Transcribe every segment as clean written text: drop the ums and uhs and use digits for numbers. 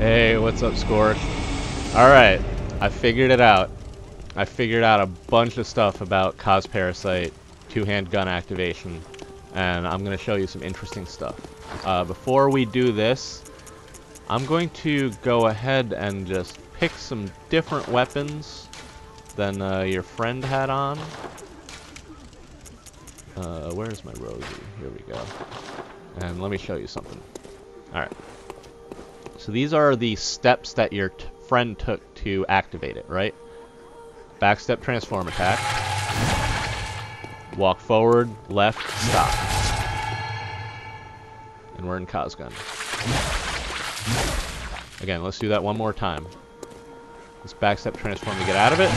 Hey, what's up, Scorch? Alright, I figured it out. I figured out a bunch of stuff about Kos Parasite, two-hand gun activation, and I'm going to show you some interesting stuff. Before we do this, I'm going to go ahead and just pick some different weapons than your friend had on. Where's my Rosie? Here we go. And let me show you something. Alright. So these are the steps that your friend took to activate it, right? Backstep transform attack. Walk forward, left, stop. And we're in Kosgun. Again, let's do that one more time. Let's backstep transform to get out of it.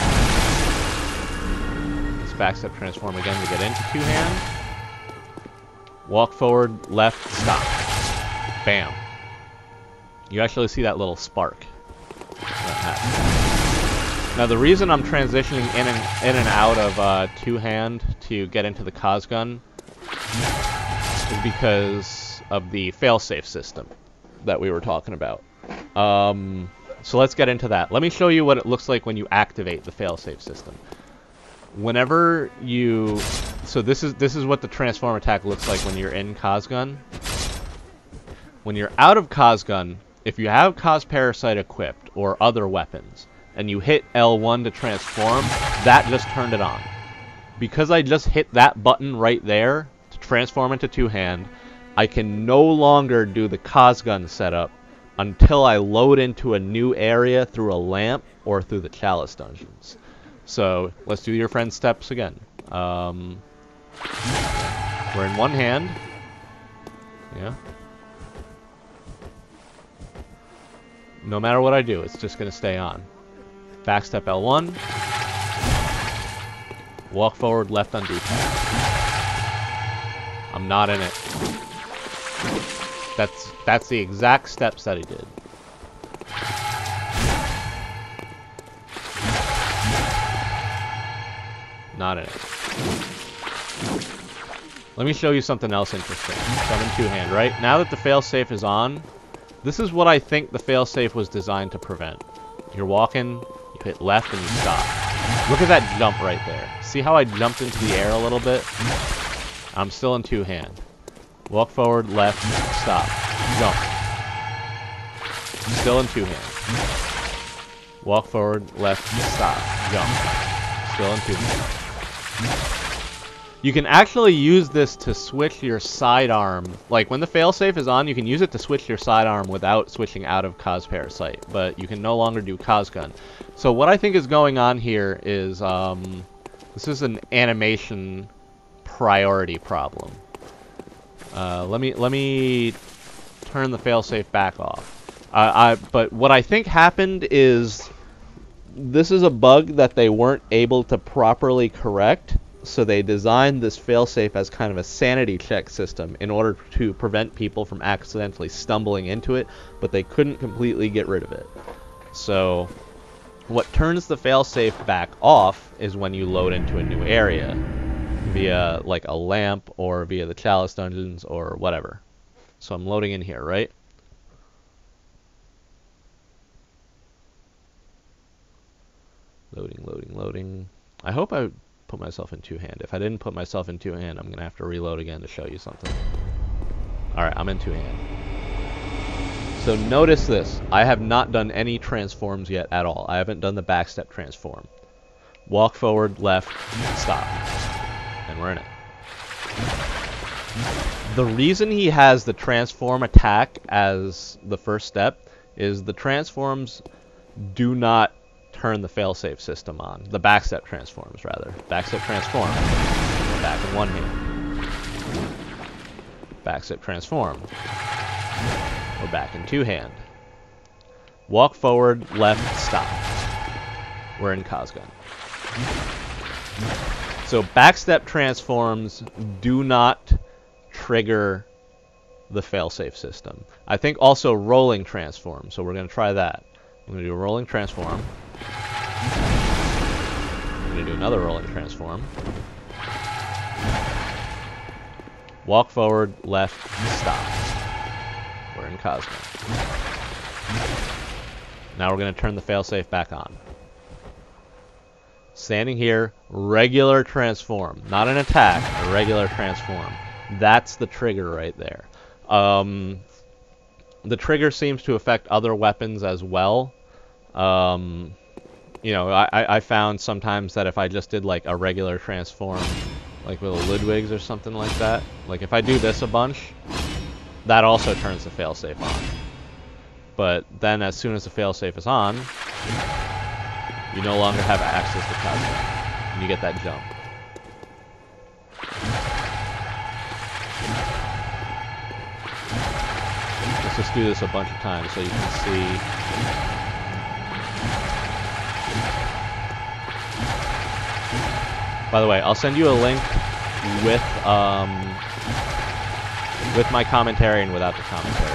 Let's backstep transform again to get into two-hand. Walk forward, left, stop. Bam. You actually see that little spark. Now the reason I'm transitioning in and out of two-hand to get into the Kosgun is because of the failsafe system that we were talking about. So let's get into that. Let me show you what it looks like when you activate the failsafe system. Whenever you... So this is what the transform attack looks like when you're in Kosgun. When you're out of Kosgun, if you have Kos Parasite equipped or other weapons, and you hit L1 to transform, that just turned it on. Because I just hit that button right there to transform into two-hand, I can no longer do the Kosgun setup until I load into a new area through a lamp or through the Chalice dungeons. So let's do your friend's steps again. We're in one hand. Yeah. No matter what I do, it's just going to stay on. Backstep L1. Walk forward, left on D-pad. I'm not in it. That's the exact steps that he did. Not in it. Let me show you something else interesting. So I'm in two-hand, right? Now that the failsafe is on, this is what I think the failsafe was designed to prevent. You're walking, you hit left and you stop. Look at that jump right there. See how I jumped into the air a little bit? I'm still in two-hand. Walk forward, left, stop. Jump. Still in two-hand. Walk forward, left, stop. Jump. Still in two-hand. You can actually use this to switch your sidearm. Like, when the failsafe is on, you can use it to switch your sidearm without switching out of Kos Parasite, but you can no longer do Kosgun. So what I think is going on here is, this is an animation priority problem. Let me turn the failsafe back off. But what I think happened is, this is a bug that they weren't able to properly correct. So they designed this failsafe as kind of a sanity check system in order to prevent people from accidentally stumbling into it, but they couldn't completely get rid of it. So what turns the failsafe back off is when you load into a new area via like a lamp or via the Chalice dungeons or whatever. So I'm loading in here, right? Loading, loading, loading. I hope I put myself in two-hand. If I didn't put myself in two-hand, I'm gonna have to reload again to show you something. Alright, I'm in two-hand. So notice this. I have not done any transforms yet at all. I haven't done the backstep transform. Walk forward, left, stop. And we're in it. The reason he has the transform attack as the first step is the transforms do not turn the failsafe system on. The backstep transforms, rather. Backstep transform. We're back in one hand. Backstep transform. We're back in two-hand. Walk forward, left, stop. We're in Kosgun. So backstep transforms do not trigger the failsafe system. I think also rolling transform, so we're going to try that. I'm going to do a rolling transform. I'm going to do another rolling transform. Walk forward, left, stop. We're in Kosgun. Now we're going to turn the failsafe back on. Standing here, regular transform. Not an attack, a regular transform. That's the trigger right there. The trigger seems to affect other weapons as well. You know, I found sometimes that if I just did like a regular transform, like with a Ludwig's or something like that, like if I do this a bunch, that also turns the failsafe on. But then as soon as the failsafe is on, you no longer have access to Kos-gun, and you get that jump. Let's just do this a bunch of times so you can see. By the way, I'll send you a link with my commentary and without the commentary.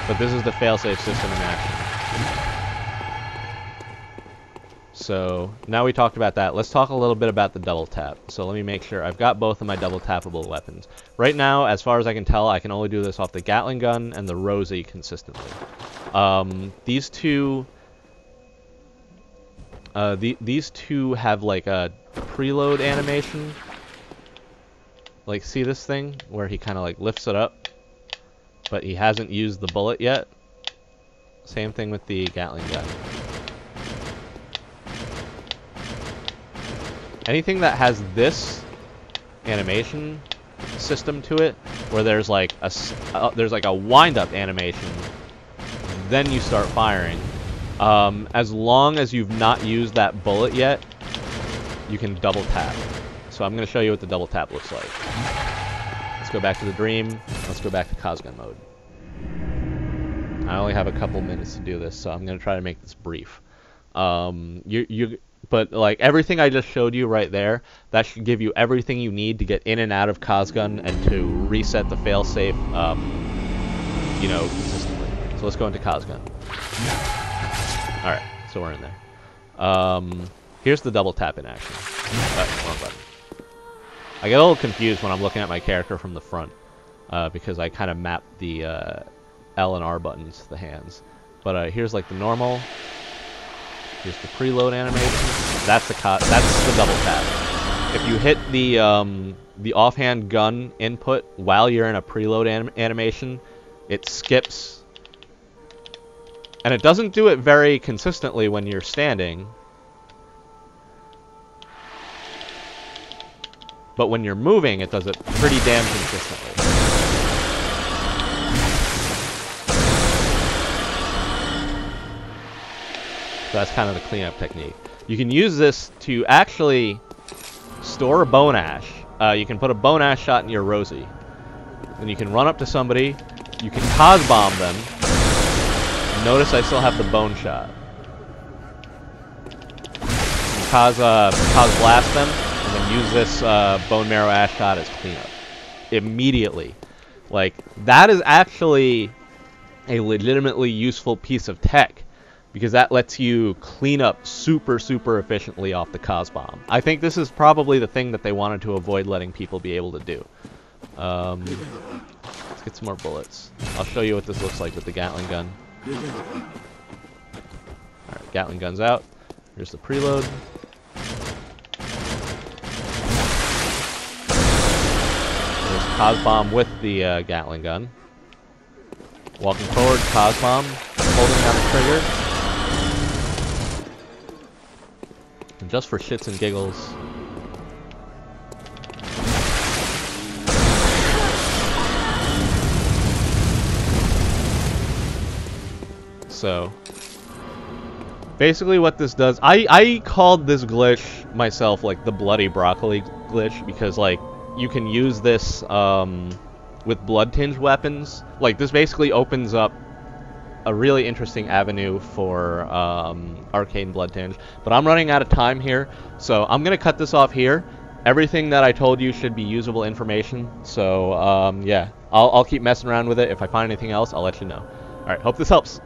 But this is the failsafe system in action. So now we talked about that. Let's talk a little bit about the double tap. So let me make sure I've got both of my double tappable weapons. Right now, as far as I can tell, I can only do this off the Gatling gun and the Rosie consistently. These two have like a preload animation. Like, see this thing where he kind of like lifts it up, but he hasn't used the bullet yet? Same thing with the Gatling gun. Anything that has this animation system to it, where there's like a wind-up animation, then you start firing. As long as you've not used that bullet yet, you can double tap. So I'm going to show you what the double tap looks like. Let's go back to the Dream. Let's go back to Kosgun mode. I only have a couple minutes to do this, so I'm going to try to make this brief. But like everything I just showed you right there, that should give you everything you need to get in and out of Kosgun and to reset the failsafe, you know, consistently. So let's go into Kosgun. All right, so we're in there. Here's the double tap in action. Wrong button. I get a little confused when I'm looking at my character from the front because I kind of map the L and R buttons to the hands. But here's like the normal. Here's the preload animation. That's the double tap. If you hit the offhand gun input while you're in a preload animation, it skips. And it doesn't do it very consistently when you're standing. But when you're moving, it does it pretty damn consistently. So that's kind of the cleanup technique. You can use this to actually store a bone ash. You can put a bone ash shot in your Rosie. Then you can run up to somebody. You can Kos bomb them. Notice I still have the bone shot. You can Kos blast them, and then use this bone marrow ash shot as cleanup. Immediately. Like, that is actually a legitimately useful piece of tech. Because that lets you clean up super, super efficiently off the Kos bomb. I think this is probably the thing that they wanted to avoid letting people be able to do. Let's get some more bullets. I'll show you what this looks like with the Gatling gun. Alright, Gatling gun's out. Here's the preload. There's Kos bomb with the Gatling gun. Walking forward, Kos bomb. Holding down the trigger. And just for shits and giggles. So, basically what this does, I called this glitch myself like the bloody broccoli glitch because like you can use this with blood tinged weapons. Like this basically opens up a really interesting avenue for arcane blood tinge. But I'm running out of time here, so I'm gonna cut this off here. Everything that I told you should be usable information. So yeah, I'll keep messing around with it. If I find anything else, I'll let you know. All right, hope this helps.